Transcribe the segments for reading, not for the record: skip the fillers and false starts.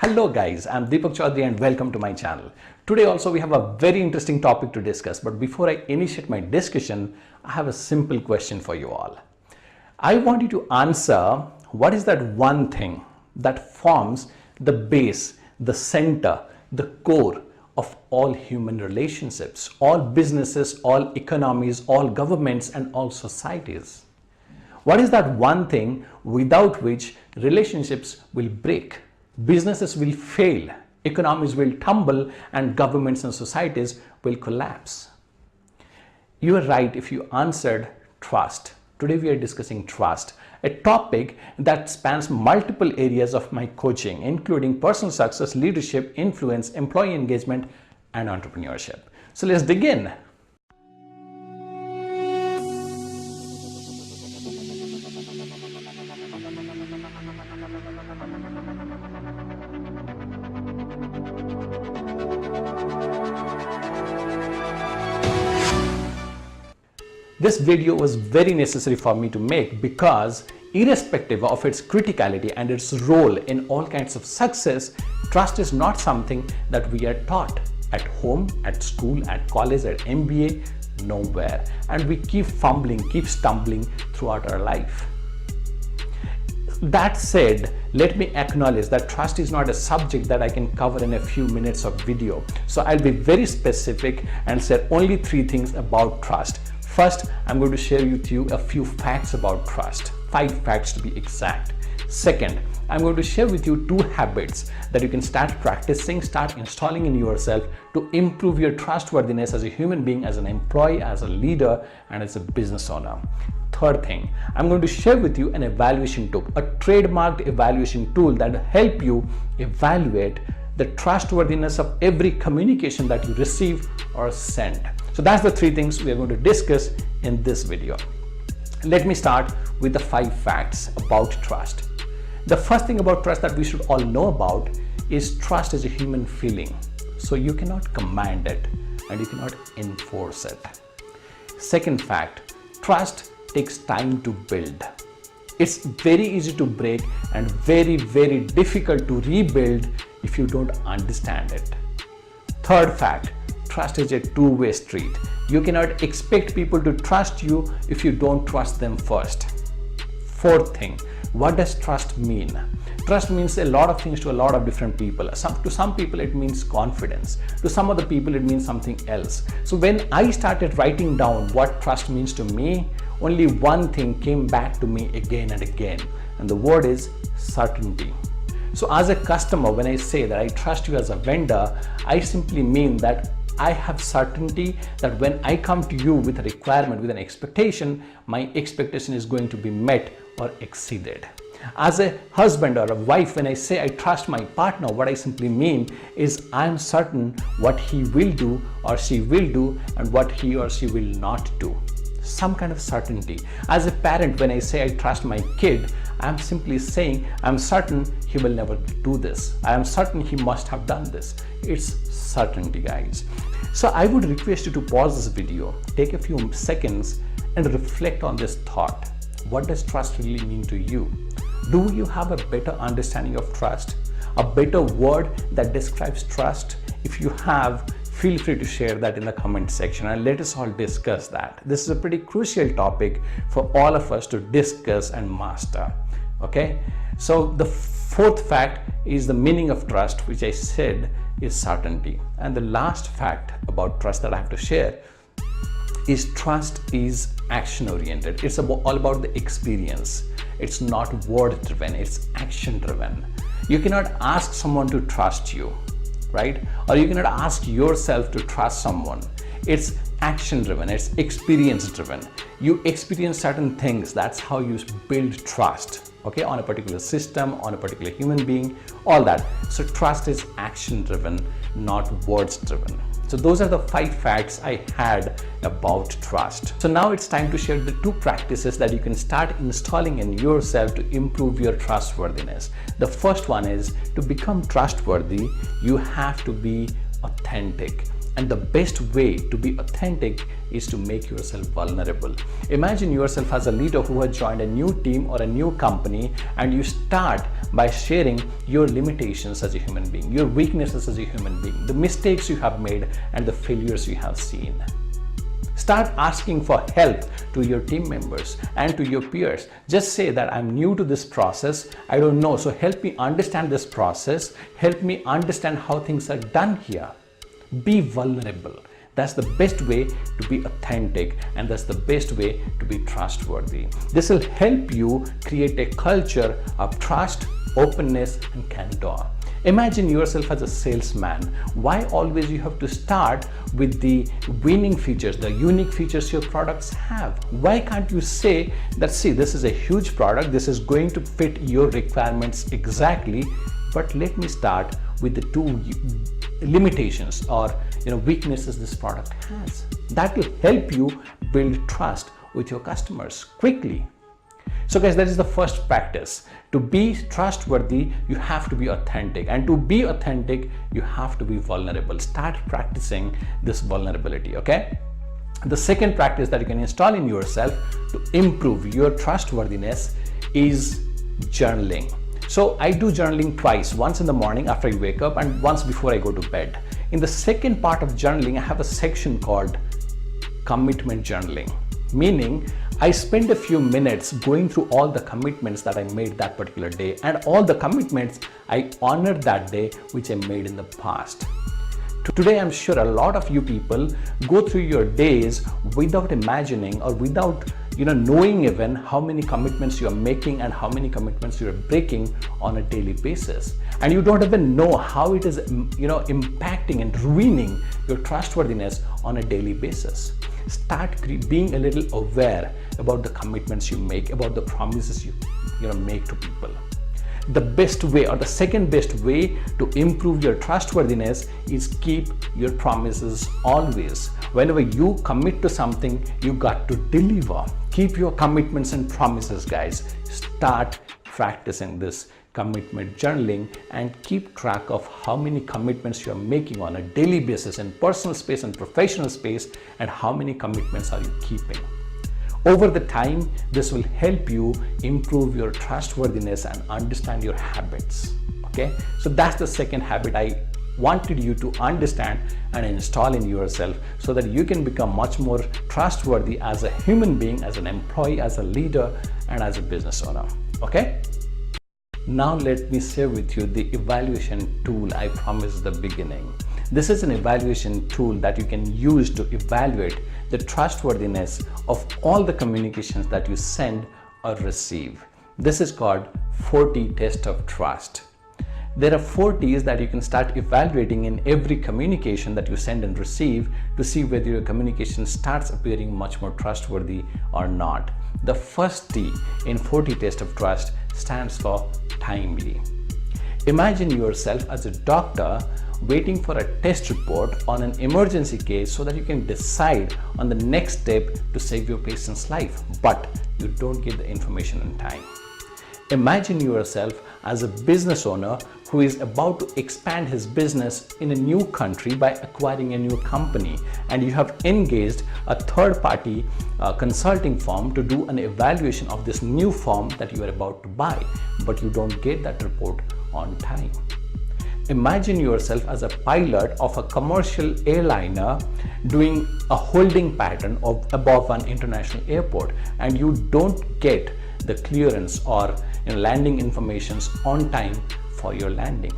Hello guys, I'm Deepak Chaudhury and welcome to my channel. Today also we have a very interesting topic to discuss, but before I initiate my discussion, I have a simple question for you all. I want you to answer what is that one thing that forms the base, the center, the core of all human relationships, all businesses, all economies, all governments and all societies. What is that one thing without which relationships will break? Businesses will fail, economies will tumble, and governments and societies will collapse. You are right if you answered trust. Today we are discussing trust, a topic that spans multiple areas of my coaching, including personal success, leadership, influence, employee engagement, and entrepreneurship. So let's dig in. This video was very necessary for me to make because irrespective of its criticality and its role in all kinds of success, trust is not something that we are taught at home, at school, at college, at MBA, nowhere. And we keep fumbling, keep stumbling throughout our life. That said, let me acknowledge that trust is not a subject that I can cover in a few minutes of video. So I'll be very specific and say only 3 things about trust. First, I'm going to share with you a few facts about trust, 5 facts to be exact. Second, I'm going to share with you 2 habits that you can start practicing, start installing in yourself to improve your trustworthiness as a human being, as an employee, as a leader, and as a business owner. Third thing, I'm going to share with you an evaluation tool, a trademarked evaluation tool that will help you evaluate the trustworthiness of every communication that you receive or send. So that's the 3 things we are going to discuss in this video. Let me start with the 5 facts about trust. The first thing about trust that we should all know about is trust is a human feeling. So you cannot command it and you cannot enforce it. Second fact, trust takes time to build. It's very easy to break and very, very difficult to rebuild if you don't understand it. Third fact, trust is a two-way street. You cannot expect people to trust you if you don't trust them first. Fourth thing, what does trust mean? Trust means a lot of things to a lot of different people. To some people it means confidence. To some other people it means something else. So when I started writing down what trust means to me, only one thing came back to me again and again, and the word is certainty. So as a customer, when I say that I trust you as a vendor, I simply mean that I have certainty that when I come to you with a requirement, with an expectation, my expectation is going to be met or exceeded. As a husband or a wife, when I say I trust my partner, what I simply mean is I'm certain what he will do or she will do and what he or she will not do. Some kind of certainty. As a parent, when I say I trust my kid, I'm simply saying I'm certain he will never do this. I am certain he must have done this. It's certainty, guys. So I would request you to pause this video, take a few seconds and reflect on this thought. What does trust really mean to you? Do you have a better understanding of trust? A better word that describes trust? If you have, feel free to share that in the comment section and let us all discuss that. This is a pretty crucial topic for all of us to discuss and master. Okay, so the 4th fact is the meaning of trust, which I said is certainty. And the last fact about trust that I have to share is trust is action oriented. It's all about the experience. It's not word driven, it's action driven. You cannot ask someone to trust you, right? Or you cannot ask yourself to trust someone. It's action driven, it's experience driven. You experience certain things, that's how you build trust, okay, on a particular system, on a particular human being, all that. So trust is action driven, not words driven. So those are the 5 facts I had about trust. So now it's time to share the 2 practices that you can start installing in yourself to improve your trustworthiness. The first one is to become trustworthy, you have to be authentic. And the best way to be authentic is to make yourself vulnerable. Imagine yourself as a leader who has joined a new team or a new company, and you start by sharing your limitations as a human being, your weaknesses as a human being, the mistakes you have made and the failures you have seen. Start asking for help to your team members and to your peers. Just say that I'm new to this process, I don't know, so help me understand this process, help me understand how things are done here. Be vulnerable. That's the best way to be authentic, and that's the best way to be trustworthy. This will help you create a culture of trust, openness, and candor. Imagine yourself as a salesman. Why always you have to start with the winning features, the unique features your products have? Why can't you say that, see, this is a huge product, this is going to fit your requirements exactly, but let me start with the two limitations or weaknesses this product has. That will help you build trust with your customers quickly. So guys, that is the first practice. To be trustworthy, you have to be authentic, and to be authentic, you have to be vulnerable. Start practicing this vulnerability, okay? The second practice that you can install in yourself to improve your trustworthiness is journaling. So I do journaling twice, once in the morning after I wake up and once before I go to bed. In the second part of journaling, I have a section called commitment journaling, meaning I spend a few minutes going through all the commitments that I made that particular day and all the commitments I honored that day which I made in the past. Today, I'm sure a lot of you people go through your days without imagining or without knowing even how many commitments you are making and how many commitments you are breaking on a daily basis. And you don't even know how it is impacting and ruining your trustworthiness on a daily basis. Start being a little aware about the commitments you make, about the promises you make to people. The best way, or the second best way to improve your trustworthiness, is keep your promises always. Whenever you commit to something, you got to deliver. Keep your commitments and promises, guys. Start practicing this commitment journaling and keep track of how many commitments you are making on a daily basis in personal space and professional space, and how many commitments are you keeping. Over the time, this will help you improve your trustworthiness and understand your habits. Okay, so that's the second habit I wanted you to understand and install in yourself, so that you can become much more trustworthy as a human being, as an employee, as a leader, and as a business owner. Okay, now let me share with you the evaluation tool I promised at the beginning. This is an evaluation tool that you can use to evaluate the trustworthiness of all the communications that you send or receive. This is called 4T test of trust. There are 4 T's that you can start evaluating in every communication that you send and receive to see whether your communication starts appearing much more trustworthy or not. The first T in 4T test of trust stands for timely. Imagine yourself as a doctor waiting for a test report on an emergency case so that you can decide on the next step to save your patient's life, but you don't get the information in time. Imagine yourself as a business owner who is about to expand his business in a new country by acquiring a new company, and you have engaged a third-party consulting firm to do an evaluation of this new firm that you are about to buy, but you don't get that report on time. Imagine yourself as a pilot of a commercial airliner doing a holding pattern above an international airport, and you don't get the clearance or landing informations on time for your landing.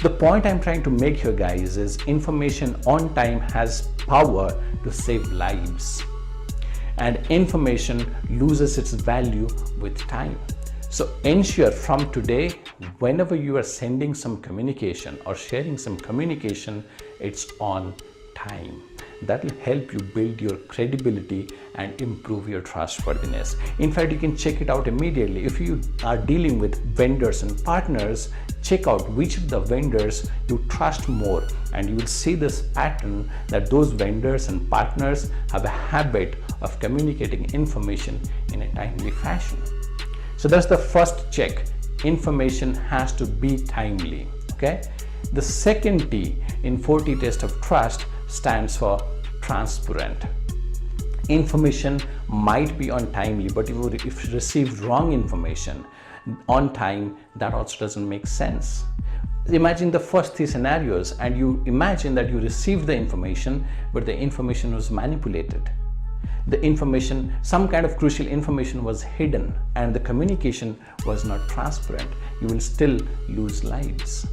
The point I'm trying to make here, guys, is information on time has power to save lives, and information loses its value with time. So ensure from today, whenever you are sending some communication or sharing some communication, it's on time. That will help you build your credibility and improve your trustworthiness. In fact, you can check it out immediately. If you are dealing with vendors and partners, check out which of the vendors you trust more, and you will see this pattern that those vendors and partners have a habit of communicating information in a timely fashion. So that's the first check. Information has to be timely. Okay. The second T in 40 test of trust stands for transparent. Information might be untimely, but if you receive wrong information on time, that also doesn't make sense. Imagine the first three scenarios, and you imagine that you received the information, but the information was manipulated. The information, some kind of crucial information was hidden, and the communication was not transparent. You will still lose lives.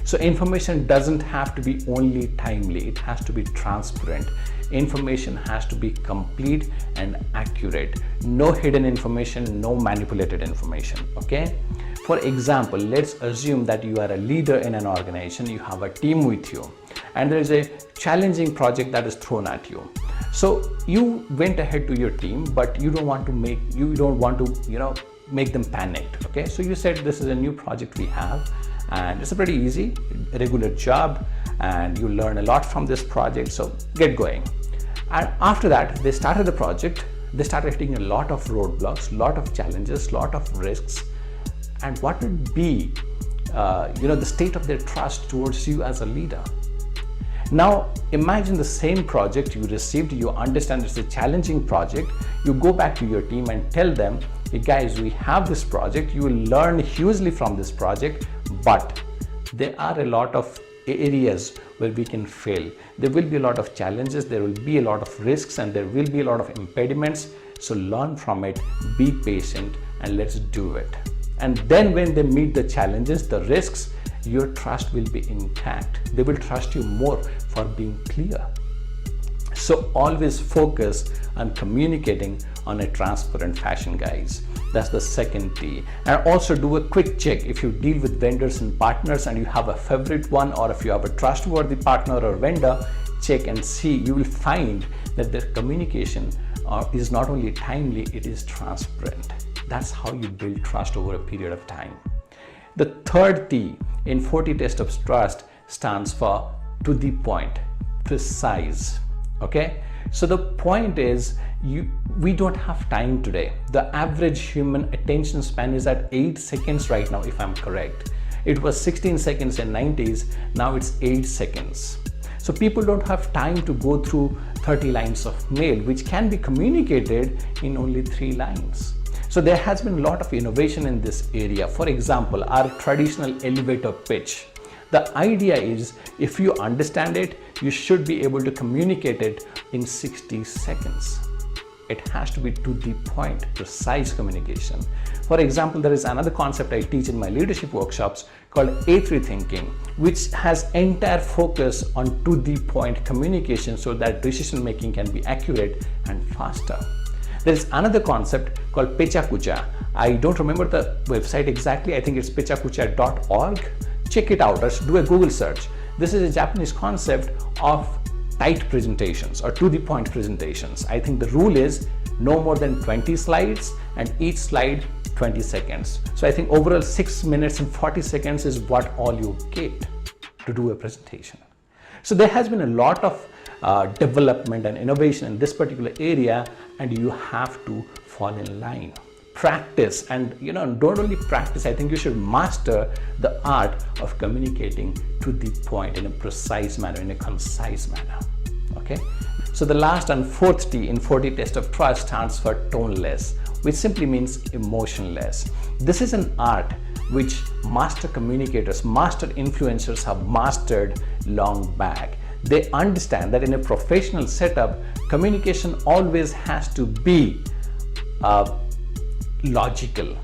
So information doesn't have to be only timely, it has to be transparent. Information has to be complete and accurate. No hidden information, no manipulated information, okay? For example, let's assume that you are a leader in an organization, you have a team with you, and there is a challenging project that is thrown at you. So you went ahead to your team, but you don't want to make them panicked, okay? So you said, this is a new project we have, and it's a pretty easy, regular job, and you learn a lot from this project, so get going. And after that, they started the project, they started hitting a lot of roadblocks, lot of challenges, lot of risks. And what would be the state of their trust towards you as a leader? Now imagine the same project you received, you understand it's a challenging project, you go back to your team and tell them, hey guys, we have this project, you will learn hugely from this project, but there are a lot of areas where we can fail. There will be a lot of challenges, there will be a lot of risks, and there will be a lot of impediments. So learn from it, be patient, and let's do it. And then when they meet the challenges, the risks, your trust will be intact. They will trust you more for being clear. So always focus on communicating on a transparent fashion, guys. That's the second T. And also do a quick check. If you deal with vendors and partners and you have a favorite one, or if you have a trustworthy partner or vendor, check and see. You will find that their communication is not only timely, it is transparent. That's how you build trust over a period of time. The third T in 40 test of trust stands for to the point, precise. Okay, so the point is, we don't have time today. The average human attention span is at 8 seconds right now, if I'm correct. It was 16 seconds in 90s, now it's 8 seconds. So people don't have time to go through 30 lines of mail, which can be communicated in only 3 lines. So there has been a lot of innovation in this area. For example, our traditional elevator pitch. The idea is, if you understand it, you should be able to communicate it in 60 seconds. It has to be to the point, precise communication. For example, there is another concept I teach in my leadership workshops called A3 thinking, which has entire focus on to the point communication so that decision making can be accurate and faster. There is another concept called pechakucha. I don't remember the website exactly. I think it's pechakucha.org. Check it out or do a Google search. This is a Japanese concept of tight presentations or to the point presentations. I think the rule is no more than 20 slides and each slide 20 seconds. So I think overall 6 minutes and 40 seconds is what all you get to do a presentation. So there has been a lot of development and innovation in this particular area, and you have to fall in line. Practice, and don't only practice, I think you should master the art of communicating to the point in a precise manner, in a concise manner. Okay, so the last and fourth T in 40 test of trust stands for toneless, which simply means emotionless. This is an art which master communicators, master influencers have mastered long back. They understand that in a professional setup, communication always has to be logical,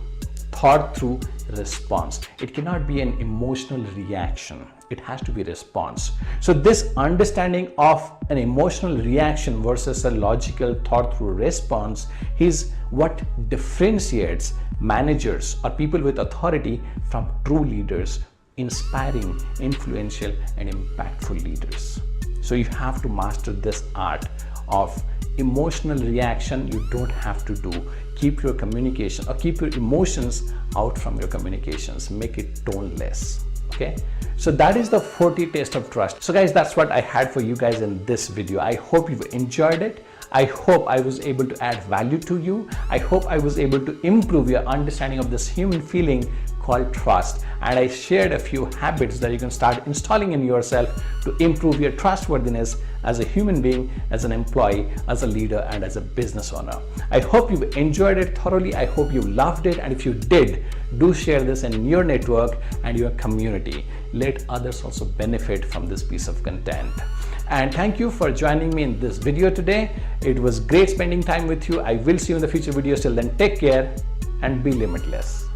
thought through response. It cannot be an emotional reaction. It has to be response. So this understanding of an emotional reaction versus a logical thought through response is what differentiates managers or people with authority from true leaders, inspiring, influential, and impactful leaders. So you have to master this art of emotional reaction. You don't have to do. Keep your communication or keep your emotions out from your communications. Make it toneless. Okay, so that is the 40 test of trust. So guys, that's what I had for you guys in this video. I hope you enjoyed it. I hope I was able to add value to you. I hope I was able to improve your understanding of this human feeling, called trust, and I shared a few habits that you can start installing in yourself to improve your trustworthiness as a human being, as an employee, as a leader, and as a business owner. I hope you enjoyed it thoroughly. I hope you loved it, and if you did, do share this in your network and your community. Let others also benefit from this piece of content. And thank you for joining me in this video today. It was great spending time with you. I will see you in the future videos. Till then, take care and be limitless.